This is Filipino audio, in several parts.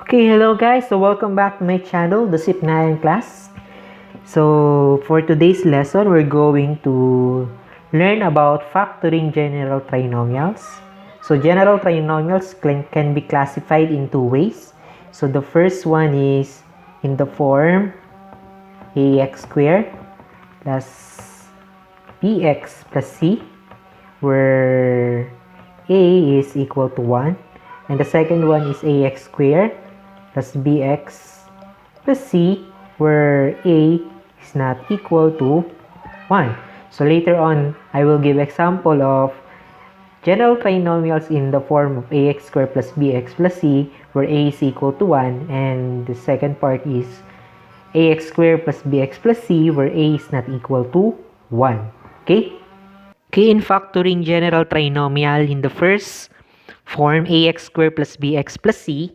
Okay, hello guys. So welcome back to my channel, the SIP9 class. So for today's lesson, we're going to learn about factoring general trinomials. So general trinomials can be classified in two ways. So the first one is in the form ax squared plus bx plus c, where a is equal to 1. And the second one is ax squared plus bx plus c, where a is not equal to 1. So later on, I will give example of general trinomials in the form of ax squared plus bx plus c, where a is equal to 1. And the second part is ax squared plus bx plus c, where a is not equal to 1. Okay? Okay, in factoring general trinomial in the first form, ax squared plus bx plus c,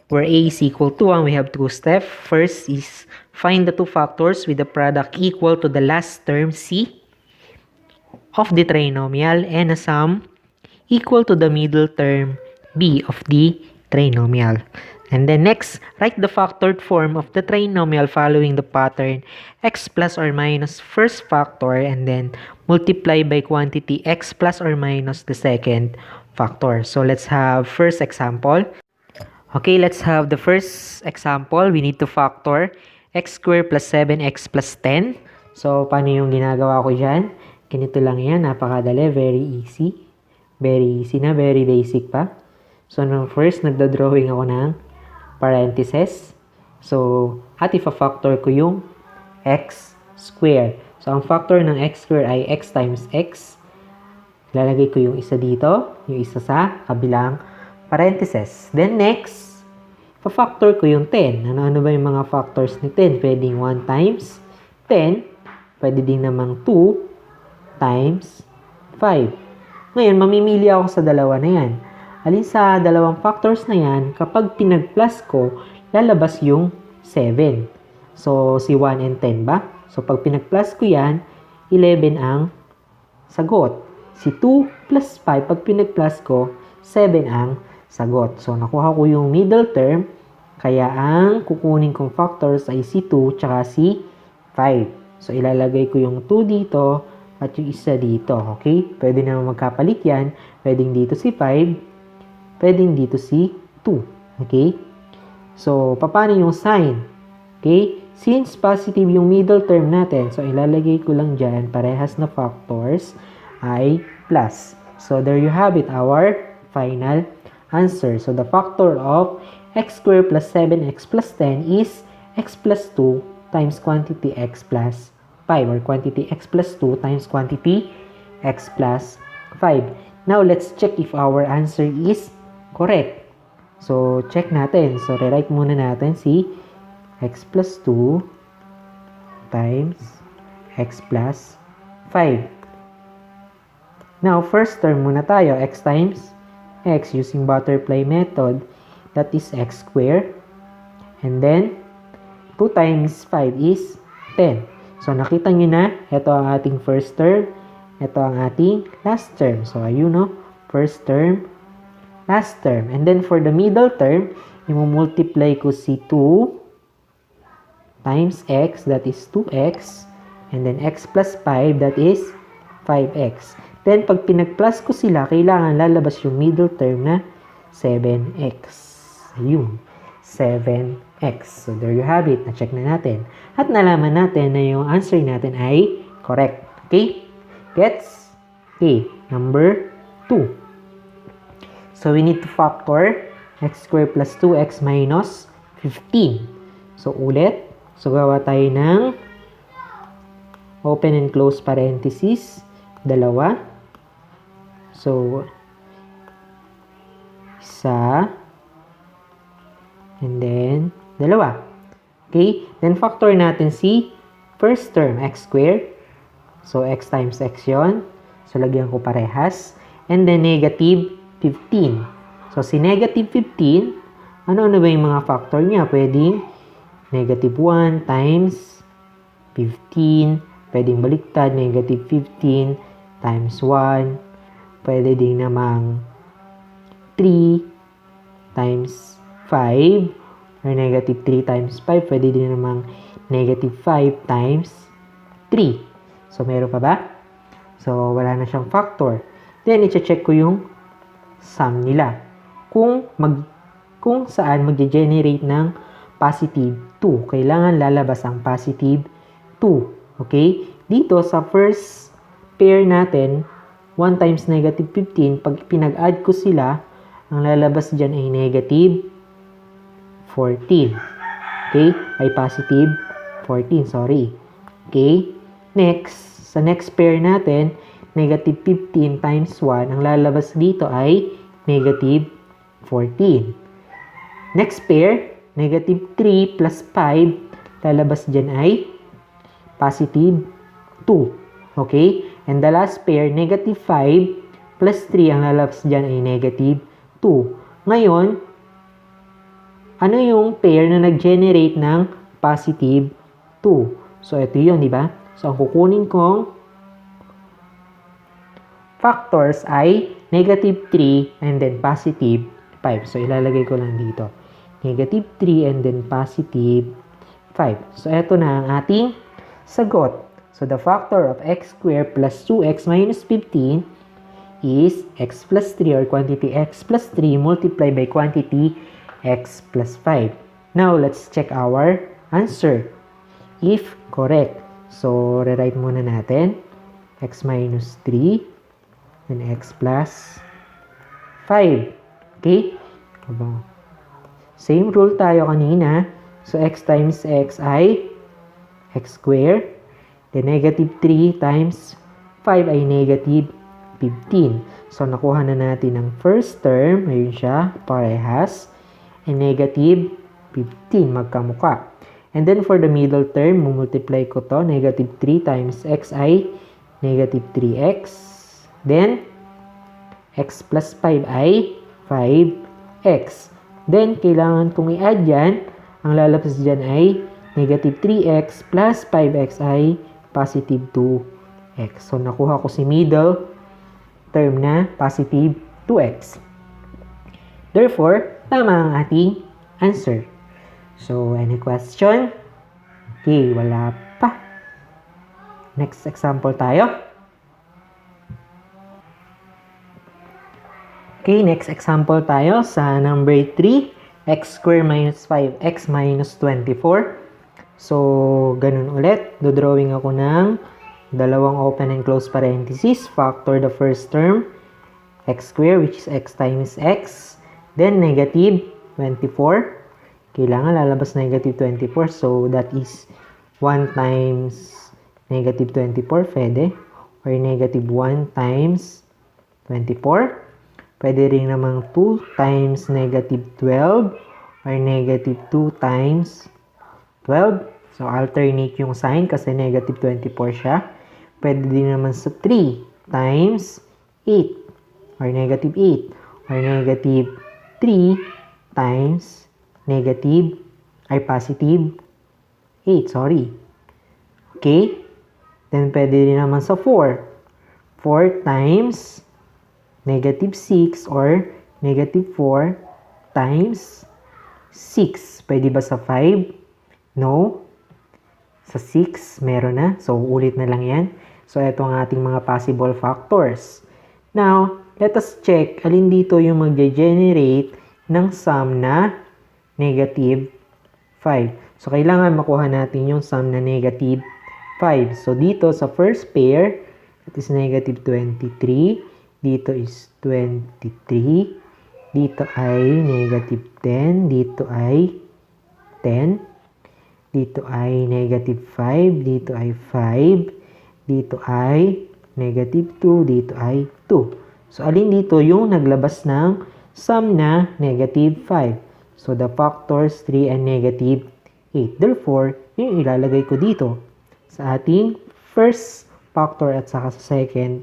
where a is equal to 1, we have two steps. First is find the two factors with the product equal to the last term c of the trinomial and a sum equal to the middle term b of the trinomial. And then next, write the factored form of the trinomial following the pattern x plus or minus first factor and then multiply by quantity x plus or minus the second factor. So let's have first example. Okay, let's have the first example. We need to factor x squared plus 7x plus 10. So, paano yung ginagawa ko dyan? Ganito lang yan. Napakadali. Very easy. Very easy na. Very basic pa. So, first, nagda-drawing ako ng parentheses. So, at ifa-factor ko yung x squared. So, ang factor ng x squared ay x times x. Lalagay ko yung isa dito, yung isa sa kabilang parentheses. Then next, pa-factor ko yung 10. Ano ba yung mga factors ni 10? Pwedeng 1 times 10. Pwede din namang 2 times 5. Ngayon, mamimili ako sa dalawa na yan. Alin sa dalawang factors na yan, kapag pinag-plus ko, lalabas yung 7. So, si 1 and 10 ba? So, pag pinag-plus ko yan, 11 ang sagot. Si 2 plus 5, pag pinag-plus ko, 7 ang sagot. So, nakuha ko yung middle term, kaya ang kukunin kong factors ay si 2 tsaka si 5. So, ilalagay ko yung 2 dito at yung isa dito. Okay? Pwede naman magkapalit yan. Pwedeng dito si 5, pwedeng dito si 2. Okay? So, paano yung sign? Okay? Since positive yung middle term natin, so ilalagay ko lang dyan, parehas na factors ay plus. So, there you have it, our final answer. So, the factor of x squared plus 7x plus 10 is x plus 2 times quantity x plus 5, or quantity x plus 2 times quantity x plus 5. Now, let's check if our answer is correct. So, check natin. So, rewrite muna natin si x plus 2 times x plus 5. Now, first term muna tayo, x times x using butterfly method, that is x squared. And then, 2 times 5 is 10. So, nakita nyo na, ito ang ating first term, ito ang ating last term. So, ayun no, first term, last term. And then, for the middle term, i-multiply ko si 2 times x, that is 2x. And then, x plus 5, that is 5x. Then, pag pinag-plus ko sila, kailangan lalabas yung middle term na 7x. Ayun, 7x. So, there you have it. Na-check na natin. At nalaman natin na yung answer natin ay correct. Okay? Gets? Okay. Number 2. So, we need to factor x squared plus 2x minus 15. So, ulit. So, gawa tayo ng open and close parenthesis. Dalawa. So, isa, and then, dalawa. Okay? Then, factor natin si first term, x squared. So, x times x yun. So, lagyan ko parehas. And then, negative 15. So, si negative 15, ano ba yung mga factor niya? Pwedeng negative 1 times 15. Pwedeng baliktad, negative 15 times 1. Pwede din namang 3 times 5 or negative 3 times 5. Pwede din namang negative 5 times 3. So, meron pa ba? So, wala na siyang factor. Then, i-check ko yung sum nila. Kung saan mag-generate ng positive 2. Kailangan lalabas ang positive 2. Okay? Dito, sa first pair natin, 1 times negative 15, pag pinag-add ko sila, ang lalabas dyan ay negative 14. Okay? Ay positive 14, sorry. Okay? Next, sa next pair natin, negative 15 times 1, ang lalabas dito ay negative 14. Next pair, negative 3 plus 5, lalabas dyan ay positive 2. Okay? And the last pair, negative 5 plus 3, ang lalabas dyan ay negative 2. Ngayon, ano yung pair na nag-generate ng positive 2? So, ito yun, di ba? So, ang kukunin kong factors ay negative 3 and then positive 5. So, ilalagay ko lang dito. Negative 3 and then positive 5. So, ito na ang ating sagot. So, the factor of x squared plus 2x minus 15 is x plus 3 or quantity x plus 3 multiplied by quantity x plus 5. Now, let's check our answer. If correct. So, rewrite muna natin. X minus 3 and x plus 5. Okay? Same rule tayo kanina. So, x times x ay x squared. Then, negative 3 times 5 ay negative 15. So, nakuha na natin ang first term. Ayun siya, parehas. And negative 15, magkamuka. And then, for the middle term, multiply ko to. Negative 3 times x ay negative 3x. Then, x plus 5 ay 5x. Then, kailangan kong i-add yan. Ang lalabas dyan ay negative 3x plus 5x ay positive 2x. So, nakuha ko si middle term na positive 2x. Therefore, tama ang ating answer. So, any question? Okay, wala pa. Next example tayo. Okay, next example tayo sa number 3. X squared minus 5x minus 24. So, ganun ulit. Dodrawing ako ng dalawang open and close parentheses. Factor the first term. X squared, which is x times x. Then, negative 24. Kailangan lalabas negative 24. So, that is 1 times negative 24. Pwede. Or negative 1 times 24. Pwede rin namang 2 times negative 12. Or negative 2 times 12. So, alternate yung sign kasi negative 24 siya. Pwede din naman sa 3 times 8. Or negative 8. Or negative 3 times negative, ay positive 8, sorry. Okay? Then, pwede rin naman sa 4. 4 times negative 6 or negative 4 times 6. Pwede ba sa 5? No. Sa 6, meron na. So, ulit na lang yan. So, ito ang ating mga possible factors. Now, let us check alin dito yung mag-generate ng sum na negative 5. So, kailangan makuha natin yung sum na negative 5. So, dito sa first pair, that is negative 23. Dito is 23. Dito ay negative 10. Dito ay 10. Dito ay negative 5. Dito ay 5. Dito ay negative 2. Dito ay 2. So, alin dito yung naglabas ng sum na negative 5? So, the factors 3 and negative 8. Therefore, yung ilalagay ko dito sa ating first factor at saka sa second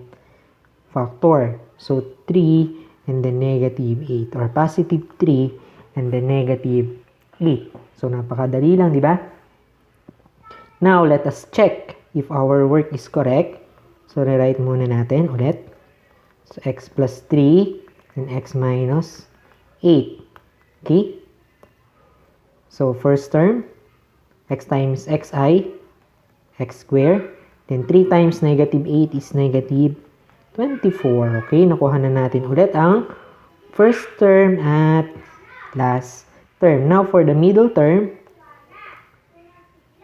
factor. So, 3 and then negative 8 or positive 3 and then negative 8. So, napakadali lang, di ba? Now, let us check if our work is correct. So, rewrite muna natin ulit. So, x plus 3 and x minus 8. Okay? So, first term, x times xi, x squared. Then, 3 times negative 8 is negative 24. Okay, nakuha na natin ulit ang first term at last term. Now, for the middle term,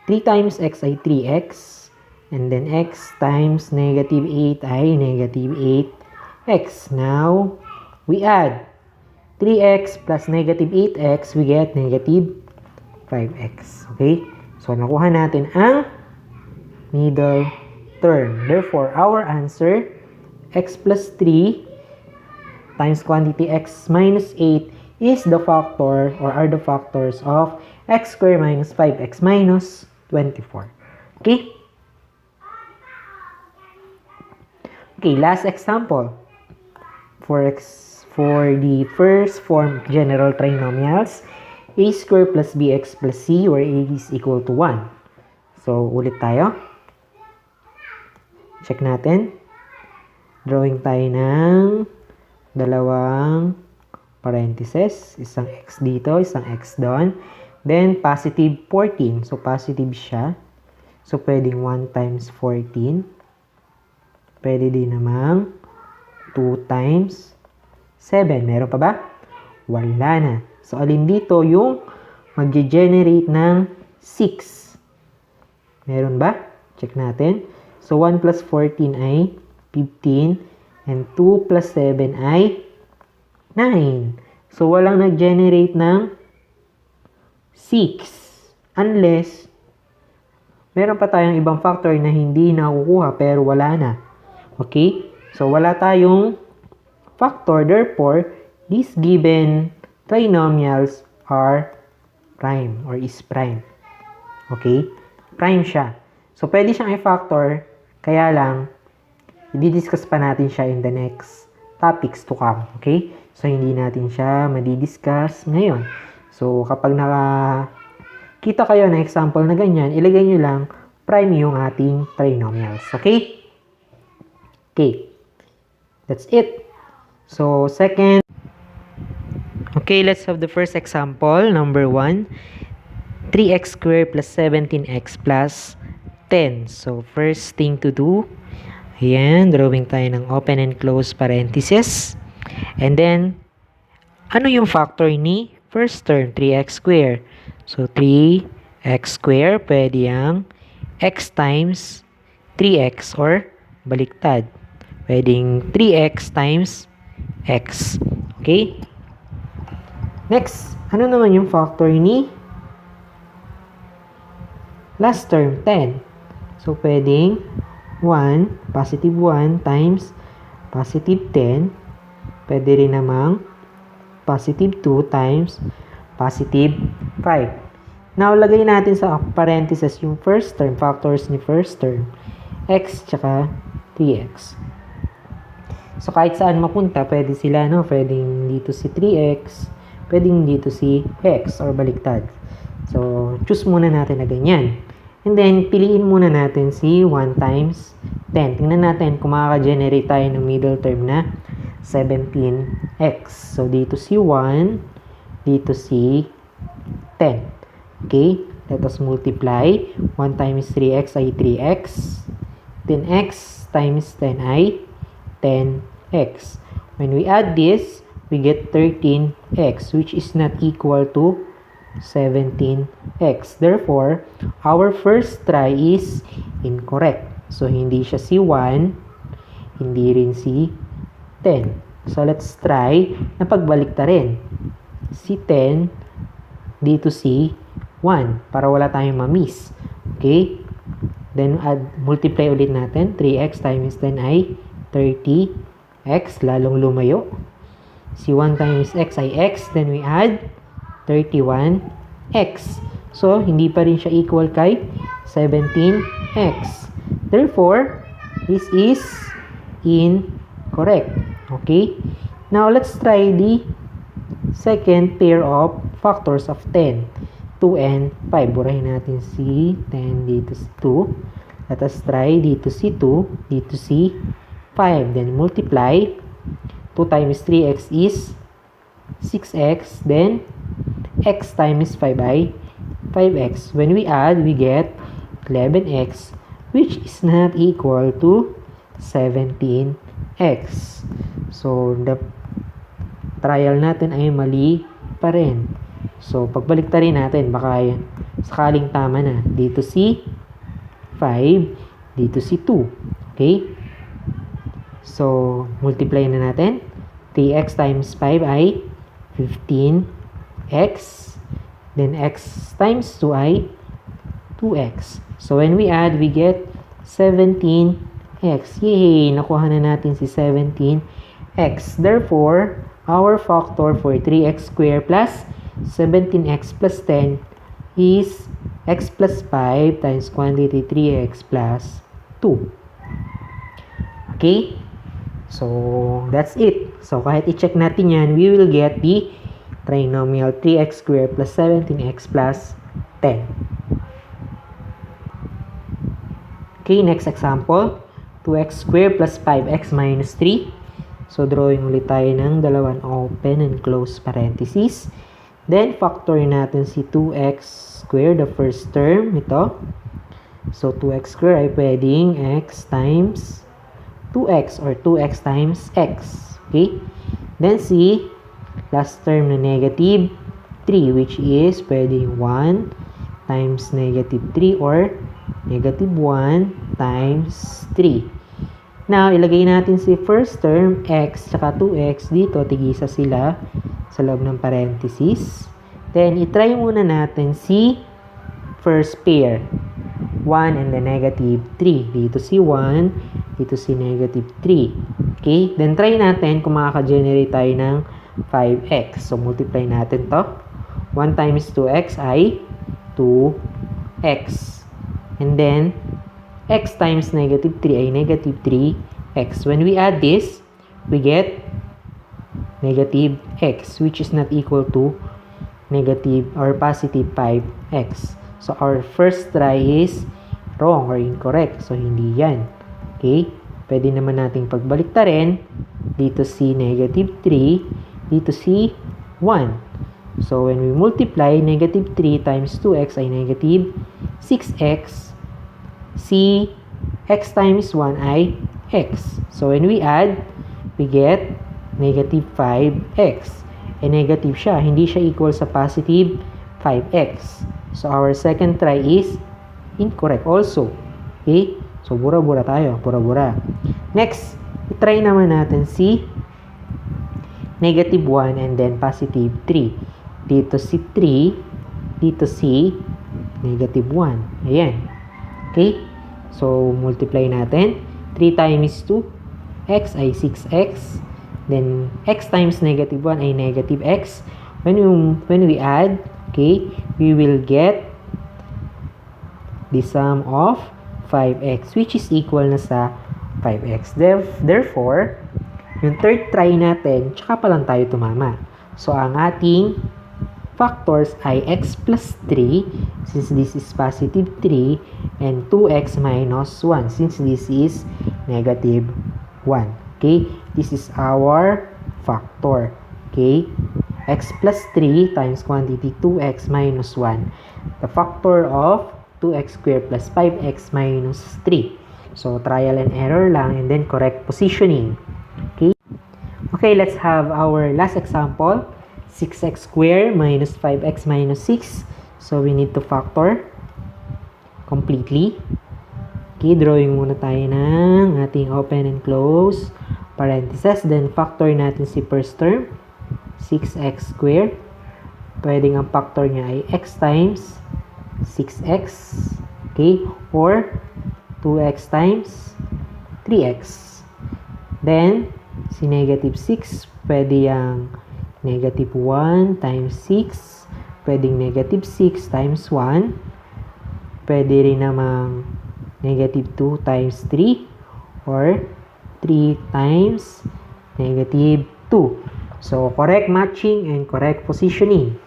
3 times x ay 3x. And then x times negative 8 ay negative 8x. Now, we add 3x plus negative 8x, we get negative 5x. Okay? So, nakuha natin ang middle term. Therefore, our answer, x plus 3 times quantity x minus 8 is the factor or are the factors of x squared minus 5x minus 24. Okay? Okay, last example. For the first form general trinomials, a squared plus bx plus c where a is equal to 1. So, ulit tayo. Check natin. Drawing tayo ng dalawang parentheses. Isang x dito, isang x doon. Then, positive 14. So, positive siya. So, pwedeng 1 times 14. Pwede din namang 2 times 7. Meron pa ba? Wala na. So, alin dito yung mag-generate ng 6? Meron ba? Check natin. So, 1 plus 14 ay 15. And 2 plus 7 ay 9. So, walang nag-generate ng 6. Unless, meron pa tayong ibang factor na hindi nakukuha pero wala na. Okay? So, wala tayong factor. Therefore, these given trinomials are prime or is prime. Okay? Prime siya. So, pwede siyang i-factor. Kaya lang, i-discuss pa natin siya in the next topics to come. Okay? So, hindi natin siya madi-discuss ngayon. So, kapag nakakita kayo ng example na ganyan, ilagay nyo lang prime yung ating trinomials. Okay? Okay, that's it. So, second. Okay, let's have the first example. Number 1. 3x squared plus 17x plus 10. So, first thing to do, ayan, drawing tayo ng open and close parentheses. And then, ano yung factor ni first term? 3x squared. So, 3x squared, pwede yung x times 3x or baliktad. Pwedeng 3x times x. Okay? Next, ano naman yung factor ni last term, 10? So, pwedeng 1, positive 1 times positive 10. Pwede rin namang positive 2 times positive 5. Now, lagay natin sa parentheses yung first term, factors ni first term, x tsaka 3x. So, kahit saan mapunta, pwede sila, no? Pwedeng dito si 3x, pwedeng dito si x, or baliktad. So, choose muna natin na ganyan. And then, piliin muna natin si 1 times 10. Tingnan natin kung makaka-generate tayo ng middle term na 17x. So, dito si 1, dito si 10. Okay? Let us multiply. 1 times 3x ay 3x. 10x times 10 ay 10x. When we add this, we get 13x, which is not equal to 17x. Therefore, our first try is incorrect. So, hindi siya si 1, hindi rin si 10. So, let's try na pagbalik ta rin. Si 10, dito si 1, para wala tayong ma-miss. Okay? Then, multiply ulit natin. 3x times 10 ay 30x, lalong lumayo. Si 1 times x ay x, then we add 31x. So, hindi pa rin siya equal kay 17x. Therefore, this is incorrect. Okay? Now, let's try the second pair of factors of 10. 2 and 5. Burahin natin si 10, dito si 2. Let us try dito si 2, dito si 5. Then, multiply. 2 times 3x is 6x. Then, x times 5 ay 5x. When we add, we get 11x, which is not equal to 17x. So, the trial natin ay mali pa rin. So, pagbaliktarin natin, baka sakaling tama na. Dito si 5, dito si 2. Okay? So, multiply na natin. 3x times 5 ay 15x. Then, x times 2 ay 2x. So, when we add, we get 17x. Yay! Nakuha na natin si 17x. Therefore, our factor for 3x squared plus 17x plus 10 is x plus 5 times quantity 3x plus 2. Okay? So, that's it. So, kahit i-check natin yan, we will get the trinomial 3x squared plus 17x plus 10. Okay, next example. 2x squared plus 5x minus 3. So, drawing ulit tayo ng dalawang open and close parentheses. Then, factor natin si 2x squared, the first term, ito. So, 2x squared ay pwedeng x times 2x or 2x times x. Okay? Then, si last term na negative 3, which is pwedeng 1 times negative 3 or negative 1 times 3. Now, ilagay natin si first term, x, tsaka 2x, dito, tigisa sila sa loob ng parenthesis. Then, itry muna natin si first pair, 1 and the negative 3. Dito si 1, dito si negative 3. Okay? Then, try natin kung makaka-generate tayo ng 5x. So, multiply natin to. 1 times 2x ay 2x. And then, x times negative 3 ay negative 3x. When we add this, we get negative x, which is not equal to negative or positive 5x. So, our first try is wrong or incorrect. So, hindi yan. Okay? Pwede naman nating pagbaliktarin. Dito si negative 3, dito si 1. So, when we multiply, negative 3 times 2x ay negative 6x. Si x times 1 ay x. So, when we add, we get negative 5x. E negative siya. Hindi siya equal sa positive 5x. So, our second try is incorrect also. Okay? So, bura-bura tayo. Bura-bura. Next, try naman natin si negative 1 and then positive 3. Dito si 3. Dito si negative 1. Ayan. Okay? So, multiply natin. 3 times 2, x ay 6x. Then, x times negative 1 ay negative x. When we add, okay, we will get the sum of 5x, which is equal na sa 5x. Therefore, yung third try natin, tsaka pa lang tayo tumama. So, ang ating factors ay x plus 3, since this is positive 3, and 2x minus 1, since this is negative 1. Okay? This is our factor. Okay? X plus 3 times quantity 2x minus 1. The factor of 2x squared plus 5x minus 3. So, trial and error lang and then correct positioning. Okay? Okay, let's have our last example. 6x squared minus 5x minus 6. So, we need to factor completely. Okay, drawing muna tayo ng ating open and close parentheses. Then, factor natin si first term. 6x squared. Pwedeng ang factor niya ay x times 6x. Okay, or 2x times 3x. Then, si negative 6, pwede yung negative 1 times 6. Pwedeng negative 6 times 1. Pwede rin namang negative 2 times 3. Or 3 times negative 2. So, correct matching and correct positioning.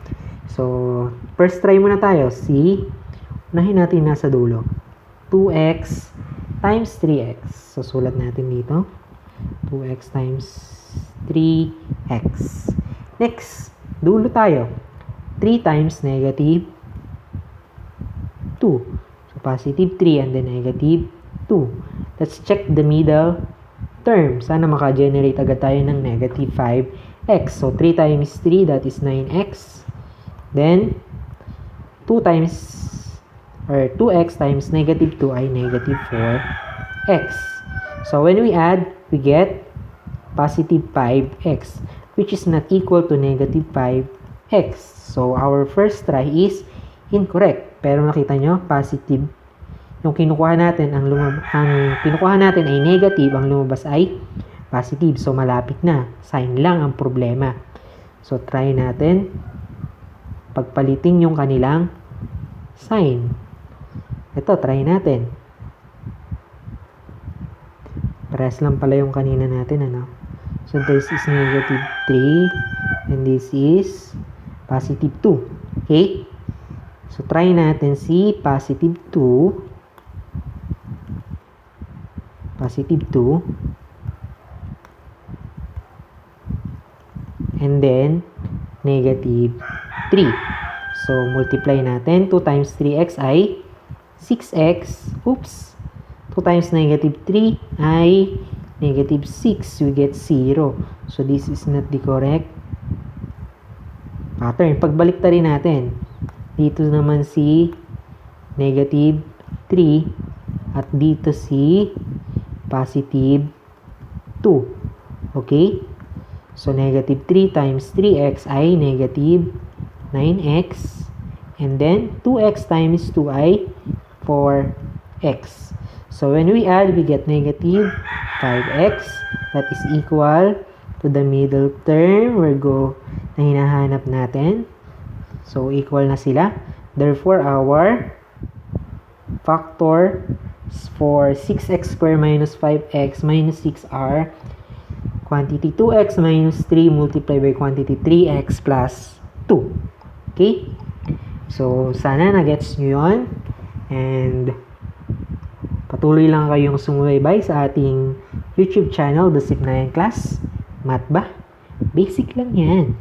So, first try muna tayo. Unahin natin nasa dulo. 2x times 3x. So, sulat natin dito. 2x times 3x. Next, dulo tayo. 3 times negative positive 3 and then negative 2. Let's check the middle term. Sana maka-generate agad tayo ng negative 5x. So, 3 times 3, that is 9x. Then, 2x times negative 2 ay negative 4x. So, when we add, we get positive 5x, which is not equal to negative 5x. So, our first try is incorrect. Pero nakita nyo, positive. Yung kinukuha natin, ang kinukuha natin ay negative, ang lumabas ay positive. So, malapit na. Sign lang ang problema. So, try natin pagpalitin yung kanilang sign. Ito, try natin. Parehas lang pala yung kanina natin, ano? So, this is negative 3 and this is positive 2. Okay? So, try natin si positive 2. Positive 2. And then, negative 3. So, multiply natin. 2 times 3x ay 6x. Oops. 2 times negative 3 ay negative 6. We get 0. So, this is not the correct pattern. Pagbalik ta rin natin. Dito naman si negative 3 at dito si positive 2. Okay? So, negative 3 times 3x ay negative 9x. And then, 2x times 2 ay 4x. So, when we add, we get negative 5x. That is equal to the middle term na hinahanap natin. So, equal na sila. Therefore, our factor for 6x squared minus 5x minus 6 are quantity 2x minus 3 multiplied by quantity 3x plus 2. Okay? So, sana na-gets nyo yun. And, patuloy lang kayong sumubaybay sa ating YouTube channel, The Sip na Yan Class. Math ba? Basic lang yan.